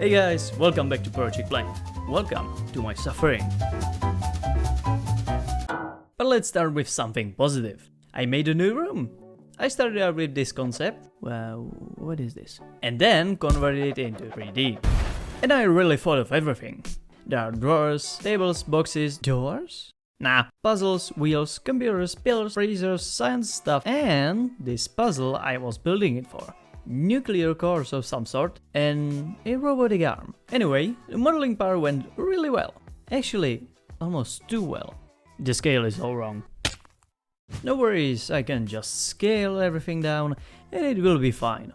Hey guys, welcome back to Project Plane. Welcome to my suffering. But let's start with something positive. I made a new room. I started out with this concept. Well, what is this? And then converted it into 3D. And I really thought of everything. There are drawers, tables, boxes, doors? Nah, puzzles, wheels, computers, pillars, freezers, science stuff, and this puzzle I was building it for. Nuclear cores of some sort, and a robotic arm. Anyway, the modeling part went really well. Actually, almost too well. The scale is all wrong. No worries, I can just scale everything down and it will be fine.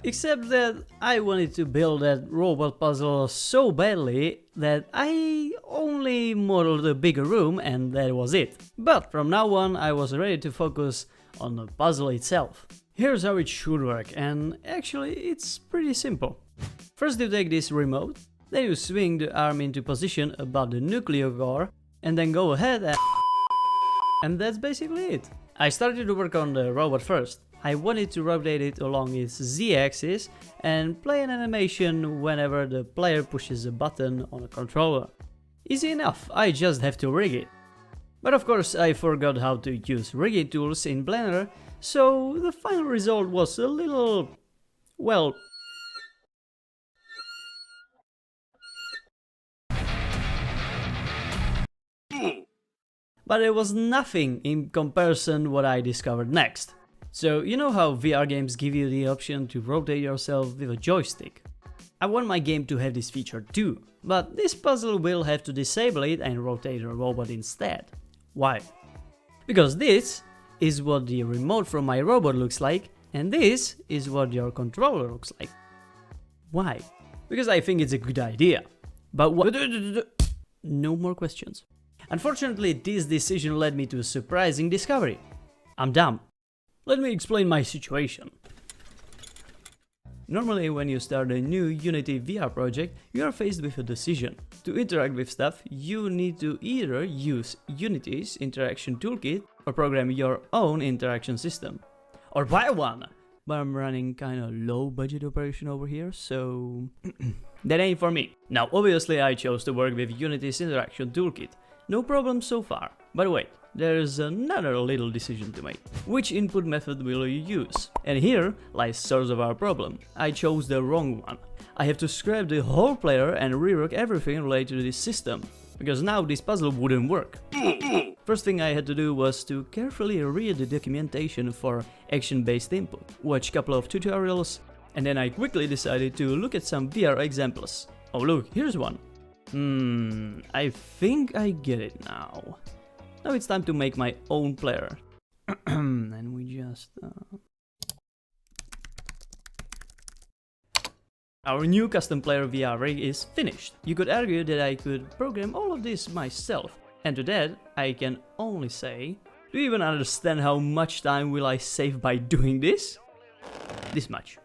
Except that I wanted to build that robot puzzle so badly that I only modeled a bigger room and that was it. But from now on I was ready to focus on the puzzle itself. Here's how it should work, and actually it's pretty simple. First you take this remote, then you swing the arm into position above the nuclear core and then go ahead and that's basically it. I started to work on the robot first. I wanted to rotate it along its z-axis and play an animation whenever the player pushes a button on a controller. Easy enough, I just have to rig it. But of course I forgot how to use rigging tools in Blender, so the final result was a little, well, but it was nothing in comparison what I discovered next. So you know how VR games give you the option to rotate yourself with a joystick? I want my game to have this feature too, but this puzzle will have to disable it and rotate a robot instead. Why? Because this is what the remote from my robot looks like, and this is what your controller looks like. Why? Because I think it's a good idea. But what? No more questions. Unfortunately, this decision led me to a surprising discovery. I'm dumb. Let me explain my situation. Normally, when you start a new Unity VR project, you are faced with a decision. To interact with stuff, you need to either use Unity's interaction toolkit or program your own interaction system. Or buy one! But I'm running kinda low budget operation over here, so that ain't for me. Now obviously I chose to work with Unity's interaction toolkit. No problem so far. But wait, there's another little decision to make. Which input method will you use? And here lies the source of our problem. I chose the wrong one. I have to scrap the whole player and rework everything related to this system, because now this puzzle wouldn't work. First thing I had to do was to carefully read the documentation for action-based input, watch a couple of tutorials, and then I quickly decided to look at some VR examples. Oh look, here's one. I think I get it now. Now it's time to make my own player. And we just... Our new custom player VR rig is finished. You could argue that I could program all of this myself. And to that, I can only say... Do you even understand how much time will I save by doing this? This much.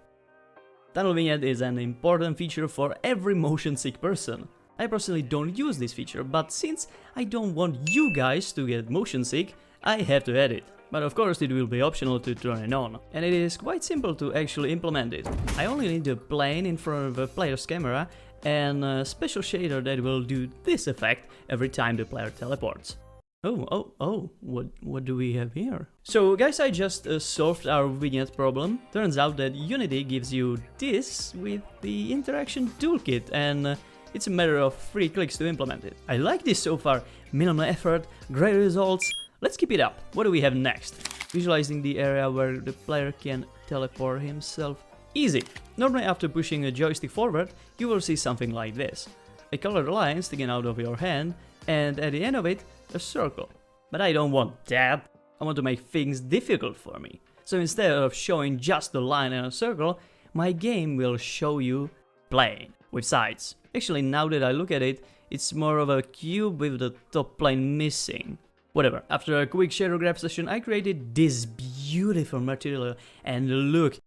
Tunnel vignette is an important feature for every motion sick person. I personally don't use this feature, but since I don't want you guys to get motion sick, I have to add it. But of course it will be optional to turn it on, and it is quite simple to actually implement it. I only need a plane in front of a player's camera and a special shader that will do this effect every time the player teleports. What do we have here? So guys, I just solved our vignette problem. Turns out that Unity gives you this with the interaction toolkit, and it's a matter of 3 clicks to implement it. I like this so far. Minimal effort, great results. Let's keep it up. What do we have next? Visualizing the area where the player can teleport himself. Easy. Normally after pushing a joystick forward, you will see something like this. A colored line sticking out of your hand, and at the end of it, a circle. But I don't want that. I want to make things difficult for me. So instead of showing just the line and a circle, my game will show you plane with sides. Actually, now that I look at it, it's more of a cube with the top plane missing. Whatever, after a quick shadow grab session, I created this beautiful material, and look,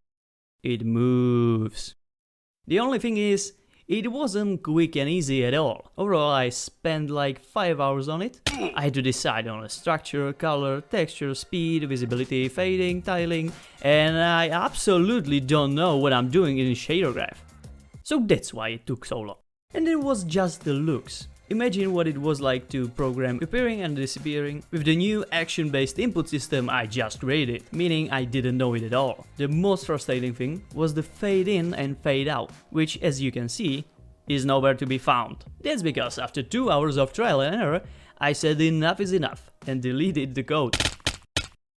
it moves. The only thing is, it wasn't quick and easy at all. Overall, I spent like 5 hours on it. I had to decide on a structure, color, texture, speed, visibility, fading, tiling, and I absolutely don't know what I'm doing in shader graph. So that's why it took so long. And it was just the looks. Imagine what it was like to program appearing and disappearing with the new action-based input system I just created, meaning I didn't know it at all. The most frustrating thing was the fade in and fade out, which, as you can see, is nowhere to be found. That's because after 2 hours of trial and error, I said enough is enough and deleted the code.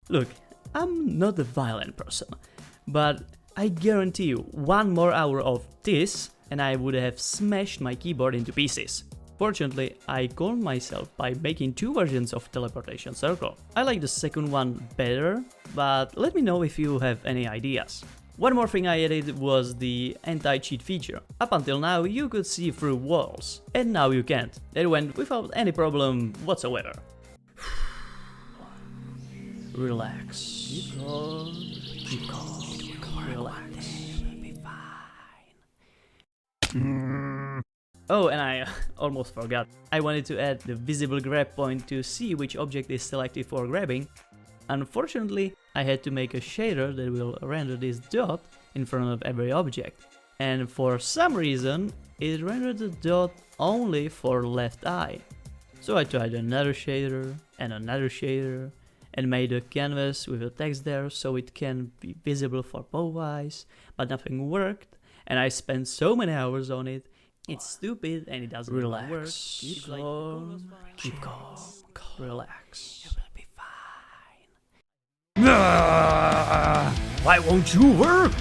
Look, I'm not a violent person, but I guarantee you 1 more hour of this and I would have smashed my keyboard into pieces. Fortunately, I calmed myself by making 2 versions of teleportation circle. I like the second one better, but let me know if you have any ideas. One more thing I added was the anti-cheat feature. Up until now you could see through walls, and now you can't. That went without any problem whatsoever. Relax. Keep calm. Keep calm. Relax. Be fine. Oh, and I almost forgot. I wanted to add the visible grab point to see which object is selected for grabbing. Unfortunately, I had to make a shader that will render this dot in front of every object. And for some reason, it rendered the dot only for left eye. So I tried another shader and made a canvas with a text there so it can be visible for both eyes, but nothing worked, and I spent so many hours on it. It's stupid and it doesn't Relax. work. Keep calm. Keep calm. Relax. You will be fine. Why won't you work?